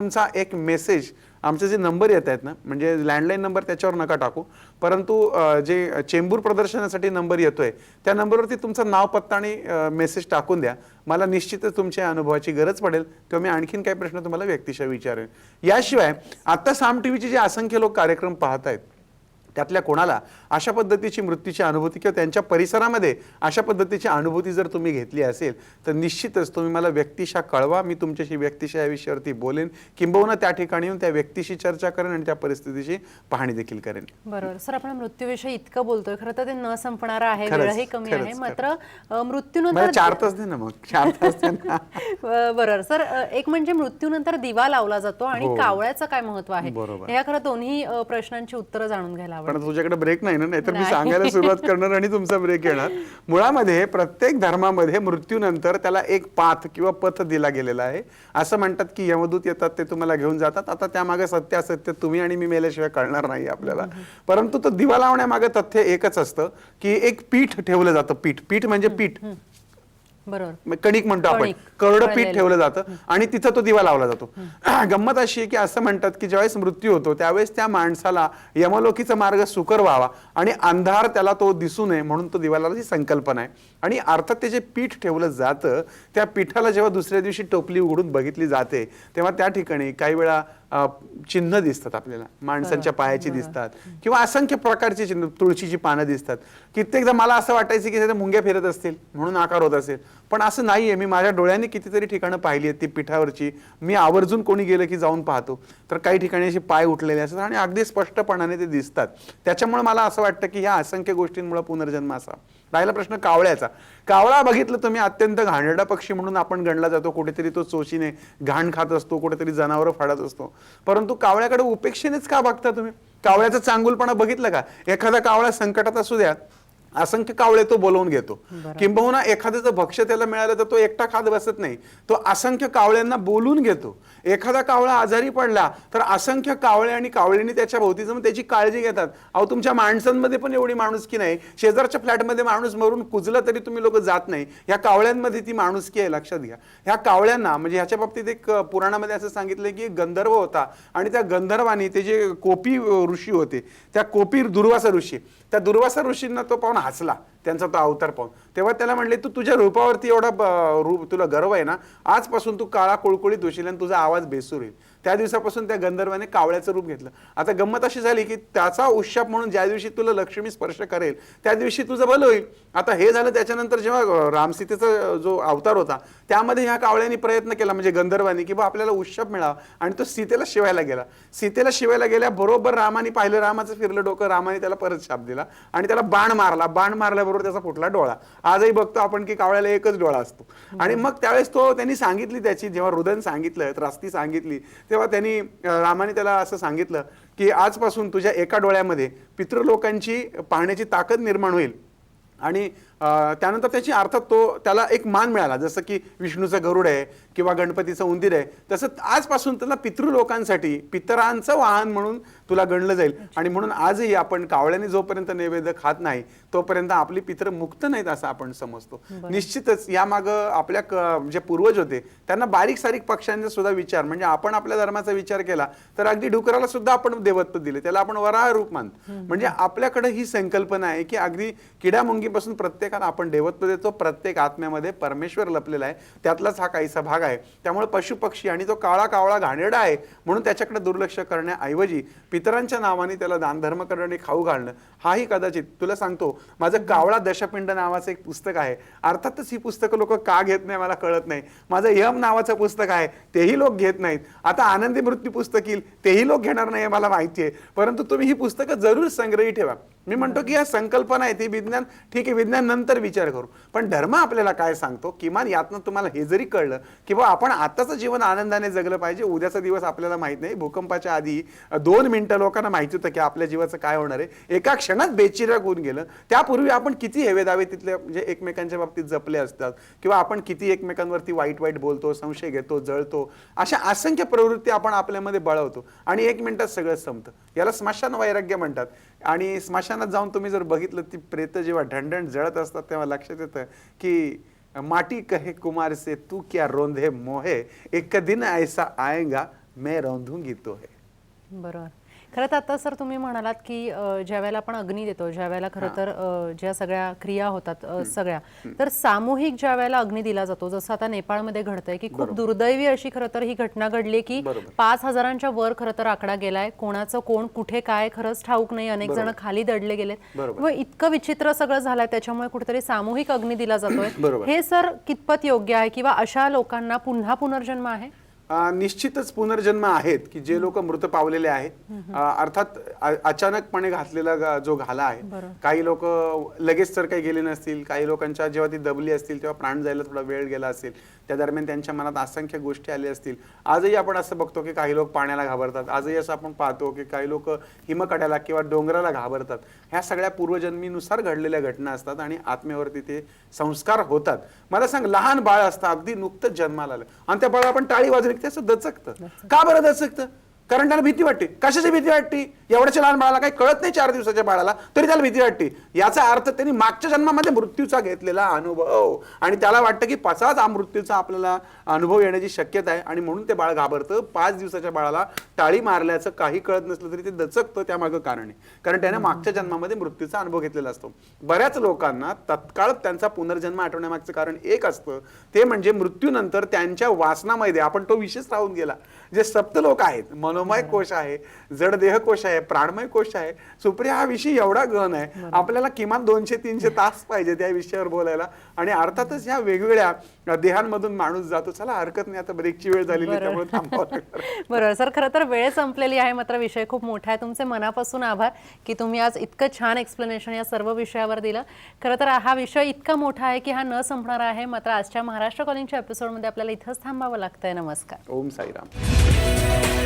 तुमचा एक मेसेज आमचे जे नंबर येत आहेत ना, म्हणजे लँडलाईन नंबर त्याच्यावर नका टाकू, परंतु जे चेंबूर प्रदर्शनासाठी नंबर येतोय त्या नंबरवरती तुमचं नाव पत्ता आणि मेसेज टाकून द्या. मला निश्चितच तुमच्या अनुभवाची गरज पडेल तेव्हा मी आणखीन काही प्रश्न तुम्हाला व्यक्तिशः विचारेन. याशिवाय आता साम टीव्हीचे जे असंख्य लोक कार्यक्रम पाहत आहेत त्यातल्या कोणाला अशा पद्धतीची मृत्यूची अनुभूती किंवा त्यांच्या परिसरामध्ये अशा पद्धतीची अनुभूती जर तुम्ही घेतली असेल तर निश्चितच तुम्ही मला व्यक्तिशः कळवा. मी तुमच्याशी व्यक्तिशः या विषयावरती बोलेन, किंबहुना त्या ठिकाणी येऊन त्या व्यक्तीशी चर्चा करेन आणि त्या परिस्थितीची पाहणी देखील करेन. बरोबर सर, आपण मृत्यूविषयी इतकं बोलतोय, खरं तर ते न संपणार आहे, वेळही कमी आहे, मात्र मृत्यूनंतर 4 तास दे ना, मग 4 तास दे ना. बरोबर सर, एक म्हणजे मृत्यूनंतर दिवा लावला जातो आणि कावळ्याचं काय महत्व आहे, ह्या खरं दोन्ही प्रश्नांची उत्तरं जाणून घ्यायला आवडेल. पण तुझ्याकडे ब्रेक नाही ना, नाहीतर मी सांगायला सुरुवात करणार आणि तुमचा ब्रेक येणार. मुळामध्ये प्रत्येक धर्मामध्ये मृत्यूनंतर त्याला एक पाथ किंवा पथ दिला गेलेला आहे. असं म्हणतात की यमदूत येतात, ते तुम्हाला घेऊन जातात. आता त्यामागे सत्य असत्य तुम्ही आणि मी मेल्याशिवाय कळणार नाही आपल्याला. परंतु तो दिवा लावण्यामागे तथ्य एकच असतं की एक पीठ ठेवलं जातं. पीठ म्हणजे पीठ, बरोबर, कणिक म्हणतो आपण, करडं पीठ ठेवलं जातं आणि तिथं तो दिवा लावला जातो. गंमत अशी आहे की असं म्हणतात की ज्यावेळेस मृत्यू होतो त्यावेळेस त्या माणसाला यमलोकीचा मार्ग सुकर व्हावा आणि अंधार त्याला तो दिसू नये म्हणून तो दिवा लावण्याची संकल्पना आहे. आणि अर्थात ते जे पीठ ठेवलं जातं त्या पीठाला जेव्हा दुसऱ्या दिवशी टोपली उघडून बघितली जाते तेव्हा त्या ठिकाणी काही वेळा चिन्ह दिसतात आपल्याला, माणसांच्या पायाची दिसतात किंवा असंख्य प्रकारची चिन्ह, तुळशीची पानं दिसतात. कित्येकदा मला असं वाटायचं की मुंग्या फिरत असतील म्हणून आकार होत असेल, पण असं नाहीये. मी माझ्या डोळ्यांनी कितीतरी ठिकाणं पाहिली आहेत ती पीठावरची. मी आवर्जून कोणी गेलं की जाऊन पाहतो तर काही ठिकाणी असे पाय उठलेले असतात आणि अगदी स्पष्टपणाने ते दिसतात. त्याच्यामुळे मला असं वाटतं की ह्या असंख्य गोष्टींमुळे पुनर्जन्म असा. राहिला प्रश्न कावळ्याचा. कावळा बघितलं तुम्ही अत्यंत घाणेरडा पक्षी म्हणून आपण गणला जातो. कुठेतरी तो चोचीने घाण खात असतो, कुठेतरी जनावरं फाडत असतो. परंतु कावळ्याकडे उपेक्षेनेच का बघता तुम्ही? कावळ्याचा चांगुलपणा बघितलं का? एखादा कावळा संकटात असू द्या, असंख्य कावळे तो बोलवून घेतो. किंबहुना एखाद्याचं भक्ष्य त्याला मिळालं तर तो एकटा खात बसत नाही, तो असंख्य कावळ्यांना बोलून घेतो. एखादा कावळा आजारी पडला तर असंख्य कावळे आणि कावळींनी त्याच्या भोवती जाऊन त्याची काळजी घेतात. अहो, तुमच्या माणसांमध्ये पण एवढी माणुसकी नाही. शेजारच्या फ्लॅटमध्ये माणूस मरून कुजला तरी तुम्ही लोक जात नाही. ह्या कावळ्यांमध्ये ती माणुसकी आहे, लक्षात घ्या. ह्या कावळ्यांना म्हणजे ह्याच्या बाबतीत एक पुराणामध्ये असं सांगितलं की गंधर्व होता आणि त्या गंधर्वानी ते जे कोपी ऋषी होते, त्या कोपी दुर्वासा ऋषी, त्या दुर्वासा ऋषींना तो पाहून हसला, त्यांचा तो अवतार पाहून. तेव्हा त्याला म्हणले, तू तुझ्या रूपावरती एवढा रूप, तुला गर्व आहे ना, आजपासून तू काळा कुळकुळीत होशील आणि तुझा आवाज बेसूर येईल. त्या दिवसापासून त्या गंधर्वाने कावळ्याचं रूप घेतलं. आता गंमत अशी झाली की त्याचा उशाप म्हणून ज्या दिवशी तुला लक्ष्मी स्पर्श करेल त्या दिवशी तुझं भलं होईल. आता हे झालं. त्याच्यानंतर जेव्हा रामसीतेचा जो अवतार होता त्यामध्ये ह्या कावळ्यांनी प्रयत्न केला, म्हणजे गंधर्वांनी, की बा आपल्याला उशाप मिळावा, आणि तो सीतेला शिवायला गेला. सीतेला शिवायला गेल्या बरोबर रामाने पाहिलं, रामाचं फिरलं डोकं, रामाने त्याला परत शाप दिला आणि त्याला बाण मारला. बाण मारल्याबरोबर त्याचा फुटला डोळा. आजही बघतो आपण की कावळ्याला एकच डोळा असतो. आणि मग त्यावेळेस तो त्यांनी सांगितली त्याची, जेव्हा रुदन सांगितलं, त्रास्ती सांगितली, तेव्हा त्यांनी रामाने त्याला असं सांगितलं की आजपासून तुझ्या एका डोळ्यामध्ये पितृलोकांची पाहण्याची ताकद निर्माण होईल. आणि त्यानंतर त्याची अर्थात त्याला एक मान मिळाला, जसं की विष्णूचं गरुड आहे किंवा गणपतीचं उंदीर आहे, तसं आजपासून त्याला पितृलोकांसाठी पितरांचं वाहन म्हणून तुला गणलं जाईल. आणि म्हणून आजही आपण कावळ्याने जोपर्यंत नैवेद्य खात नाही तोपर्यंत आपली पितर मुक्त नाहीत असं आपण समजतो. निश्चितच यामागं आपल्या जे पूर्वज होते त्यांना बारीक सारीक पक्ष्यांचा सुद्धा विचार, म्हणजे आपण आपल्या धर्माचा विचार केला तर अगदी डुकराला सुद्धा आपण देवत्व दिले, त्याला आपण वराह रूप मानतो. म्हणजे आपल्याकडे ही संकल्पना आहे की अगदी किड्यामुंगीपासून प्रत्येकाला आपण देवत्व देतो. प्रत्येक आत्म्यामध्ये परमेश्वर लपलेला आहे, त्यातलाच हा काहीसा भाग आहे. त्यामुळे पशु पक्षी आणि तो काळा कावळा घाणेरडा आहे म्हणून त्याच्याकडे दुर्लक्ष करण्याऐवजी पितरांच्या नावाने त्याला दानधर्म करणं आणि खाऊ घालणं हाही कदाचित. तुला सांगतो, माझं कावळा दशपिंड नावाचं एक पुस्तक आहे. अर्थातच ही पुस्तकं लोक का घेत नाही मला कळत नाही. माझं यम नावाचं पुस्तक आहे, तेही लोक घेत नाहीत. आता आनंदी मृत्यू पुस्तक येईल, तेही लोक घेणार नाही मला माहिती आहे. परंतु तुम्ही ही पुस्तकं जरूर संग्रही ठेवा. मी म्हणतो की या संकल्पना आहे ती विज्ञान, ठीक आहे, विज्ञान नंतर विचार करू, पण धर्म आपल्याला काय सांगतो किमान यातनं तुम्हाला हे जरी कळलं की बा आपण आताचं जीवन आनंदाने जगलं पाहिजे. उद्याचा दिवस आपल्याला माहित नाही. भूकंपाच्या आधी 2 मिनिटं लोकांना माहिती होतं की आपल्या जीवाचं काय होणार आहे. एका क्षणात बेचिराग होऊन गेलं. त्यापूर्वी आपण किती हेवेदावे तिथले म्हणजे एकमेकांच्या बाबतीत जपले असतात, किंवा आपण किती एकमेकांवरती वाईट वाईट बोलतो, संशय घेतो, जळतो, अशा असंख्य प्रवृत्ती आपण आपल्यामध्ये बळवतो आणि 1 मिनिटात सगळं संपतं. याला स्मशान वैराग्य म्हणतात. आणि स्मशानात जाऊन तुम्ही जर बघितलं ती प्रेत जेव्हा ढणढण जळत असतात तेव्हा लक्षात येतं की माटी कहे कुमार से तू क्या रोंधे मोहे, एक दिन ऐसा आएगा मैं रौंदूंगी तो है. बरोबर. खरं तर आता सर तुम्ही म्हणालात की ज्या वेळेला आपण अग्नी देतो, ज्या वेळेला खरं तर ज्या सगळ्या क्रिया होतात सगळ्या, तर सामूहिक ज्या वेळेला अग्नी दिला जातो, जसं आता नेपाळमध्ये घडतंय की खूप दुर्दैवी अशी खरं तर ही घटना घडली की 5,000च्या वर खरं तर आकडा गेलाय. कोणाचं कोण कुठे काय खरंच ठाऊक नाही. अनेक जण खाली दडले गेलेत व इतकं विचित्र सगळं झालंय. त्याच्यामुळे कुठेतरी सामूहिक अग्नी दिला जातोय. हे सर कितपत योग्य आहे किंवा अशा लोकांना पुन्हा पुनर्जन्म आहे? निश्चितच पुनर्जन्म आहेत की जे लोक मृत पावलेले आहेत. अर्थात अचानकपणे घातलेला जो घाला आहे. काही लोक लगेच तर काही गेले नसतील. काही लोकांच्या जेव्हा ती दबली असतील तेव्हा प्राण जायला थोडा वेळ गेला असेल. त्या दरम्यान त्यांच्या मनात असंख्य गोष्टी आल्या असतील. आजही आपण असं बघतो की काही लोक पाण्याला घाबरतात. आजही असं आपण पाहतो की काही लोक हिमकड्याला किंवा डोंगराला घाबरतात. ह्या सगळ्या पूर्वजन्मीनुसार घडलेल्या घटना असतात आणि आत्म्यावरती ते संस्कार होतात. मला सांग, लहान बाळ असतं अगदी नुकतंच जन्माला आलं आणि त्या बाळा आपण टाळी वाजवली की त्याचं दचकतं. का बरं दचकतं? कारण त्याला भीती वाटते. कशाची भीती वाटते? एवढ्याच्या लहान बाळाला काही कळत नाही, 4 दिवसाच्या बाळाला, तरी त्याला भीती वाटते. याचा अर्थ त्यांनी मागच्या जन्मामध्ये मृत्यूचा घेतलेला अनुभव आणि त्याला वाटतं की पचाच मृत्यूचा आपल्याला अनुभव येण्याची शक्यता आहे आणि म्हणून ते बाळ घाबरतं. 5 दिवसाच्या बाळाला टाळी मारल्याचं काही कळत नसलं तरी ते दचकतं. त्यामागं कारण आहे, कारण त्याने मागच्या जन्मामध्ये मृत्यूचा अनुभव घेतलेला असतो. बऱ्याच लोकांना तत्काळ त्यांचा पुनर्जन्म आठवण्यामागचं कारण एक असतं, ते म्हणजे मृत्यूनंतर त्यांच्या वासनामध्ये आपण तो विशेष राहून गेला. जे सप्तलोक आहेत, मनोमय कोश आहे, जडदेह कोश आहे, प्राणमय कोश आहे. सुप्रिया, हा विषय एवढा गहन आहे, आपल्याला किमान 200-300 तास पाहिजे त्या विषयावर बोलायला. आणि अर्थातच ह्या वेगवेगळ्या देहांमधून माणूस जातो. चला, हरकत नाही, आता ब्रेकची वेळ झालेली आहे, त्यामुळे थांबावं लागणार. बरोबर सर, खरं तर वेळ संपलेली आहे, मात्र विषय खूप मोठा आहे. तुमचे मनापासून आभार की तुम्ही आज इतकं छान एक्सप्लेनेशन या सर्व विषयावर दिलं. खरं तर हा विषय इतका मोठा आहे की हा न संपणार आहे. मात्र आजच्या महाराष्ट्र कॉलिंगच्या एपिसोडमध्ये आपल्याला इथंच थांबावं लागतंय. नमस्कार. ओम साईराम.